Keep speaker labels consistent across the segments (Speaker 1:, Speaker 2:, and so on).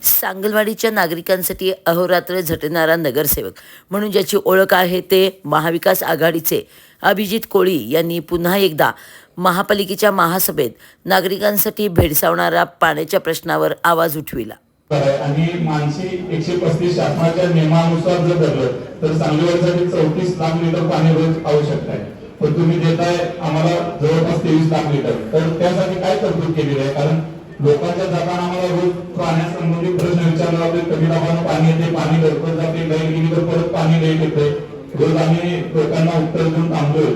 Speaker 1: सांगलवाडीच्या नागरिकांसाठी अहोरात्र झटणारा नगरसेवक म्हणून ज्याची ओळख आहे ते महाविकास आघाडीचे अभिजित कोळी यांनी पुन्हा एकदा महापालिकेच्या महासभेत नागरिकांसाठी भेडसावणाऱ्या पाण्याच्या प्रश्नावर आवाज उठविला.
Speaker 2: आणि मानसी 135 शासनाच्या नियमानुसार जर धरलं तर सांगलीवाडीसाठी 34 लाख लिटर पाणी रोज आवश्यक आहे, पण तुम्ही देताय आम्हाला जवळपास 23 लाख लिटर. तर त्यासाठी काय तरतूद केलेली आहे? कारण लोकांच्या जाताना आम्हाला रोज पाण्यासंबंधित प्रश्न विचारले जाते. कमी दाबानं पाणी येते, पाणी घरपत जाते, लाईट गेली तर परत पाणी लाईट येते. रोज आम्ही लोकांना उत्तर देऊन थांबलोय.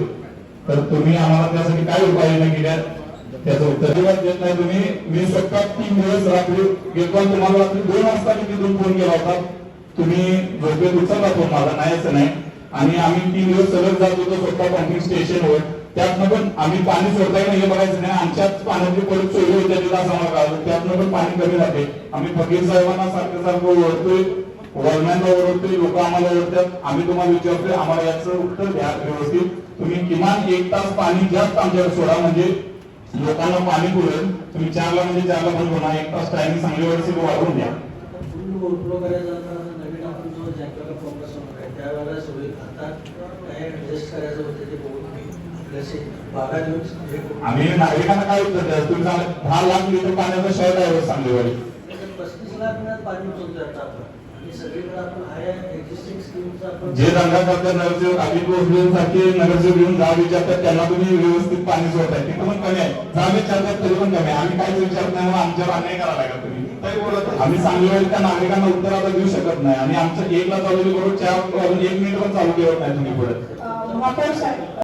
Speaker 2: तर तुम्ही आम्हाला त्यासाठी काय उपाययोजना केल्या त्याचं उत्तर देत नाही तुम्ही. मी स्वतः 3 दिवस रात्री गेलो, तुम्हाला रात्री 2 वाजता तिथून फोन केला होता, तुम्ही झोपेत उचलला फोन माझा, नाही असं नाही. आणि आम्ही 3 दिवस सलग जात होतो स्वतः पंपिंग स्टेशनवर. त्यातनं पण आम्ही पाणी सोडताय ना हे बघायचं नाही, आमच्याच पाण्याची परत चोरी होत्या तिला असं मला कळलं. त्यातनं पण पाणी कमी राहते. आम्ही फकीर साहेबांना सारखं ओळखतोय, वॉलमॅनला ओळखतोय, लोक आम्हाला ओळखतात. आम्ही तुम्हाला विचारतोय, आम्हाला याचं उत्तर द्या व्यवस्थित. तुम्ही किमान 1 तास पाणी जास्त आमच्याकडे सोडा, म्हणजे लोकांना पाणी पुरेल. तुम्ही 4ला म्हणजे 4ला बंद होणार, 1 तास टायमिंग सांगलीवाडीचे वाढवून द्या. आम्ही नागरिकांना काय उत्तर द्या? तुम्ही 10 लाख लिटर पाण्याचा शहर आहे सांगलीवाडी.
Speaker 3: 35 लाख पाणी उचलतो.
Speaker 2: जे रंगा करतात नगरसेवक अभिजित भोसलेंसारखे नगरसेवक घेऊन जाब विचारतात, त्यांना तुम्ही व्यवस्थित पाणी सोडताय, तिथं पण कमी आहे. जाब विचारतात तरी पण कमी आहे. आम्ही काहीच विचारत नाही, आमच्यावर अन्याय करायला का तुम्ही? आम्ही सांगलीवाडीच्या नागरिकांना उत्तर आता देऊ शकत नाही. आणि आमचं 1ला चालू करून 4 1 मिनिट पण चालू ठेवत नाही तुम्ही पुढे.